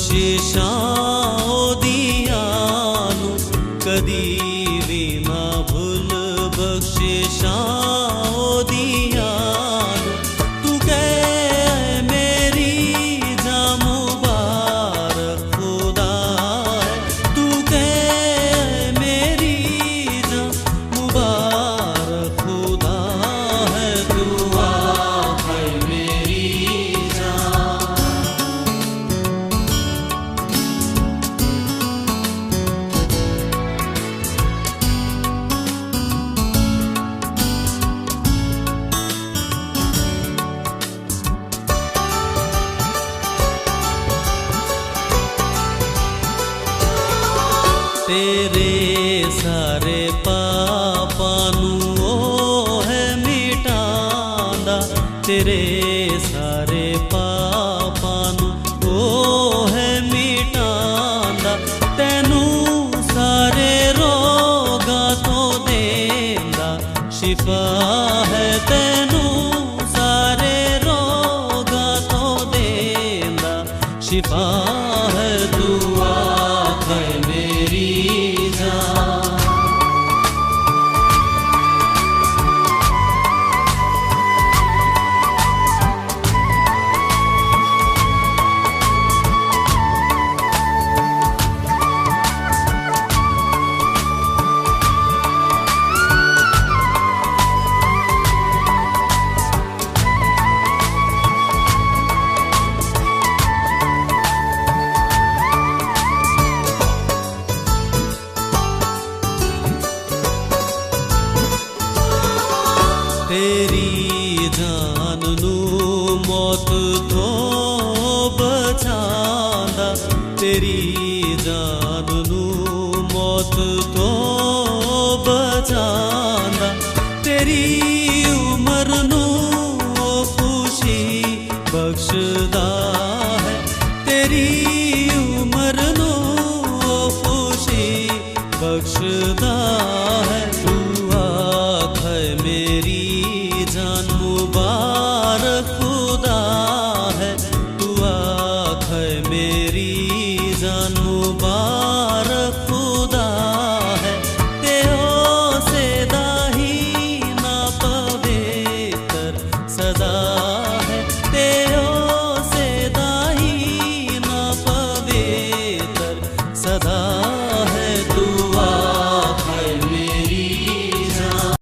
ਬਖਸ਼ਿਸ਼ਾਂ ਉਹਦੀਆਂ ਨੂੰ ਕਦੀ ਵੀ ਨਾ ਭੁੱਲ ਬਖਸ਼ਿਸ਼ਾਂ ਉਹਦੀਆਂ ਨੂੰ ਤੂੰ ਕਹਿ ਮੇਰੀ ਜਾਂ ਮੁਬਾਰਕ ਖੁਦਾ ਹੈ ਤੂੰ ਕਹਿ ਮੇਰੀ ਜਾਂ ਮੁਬਾਰਕ ਖੁਦਾ ਹੈ ਦੁਆ ਹੈ ਮੇਰੀ तेरे सारे पापां नूं ओ है मिटांदा तेरे सारे पापां नूं ओ है मिटांदा तैनूं सारे रोगां तो देंदा शिफा है तैनूं सारे रोगां तो देंदा शिफा है दुआ है मेरी तेरी जान नूं मौत तो बचांदा तेरी जान नूं मौत तो बचांदा तेरी उम्र नूं खुशी बख्शदा है तेरी उम्र नूं खुशी बख्शदा है दुआ है मेरी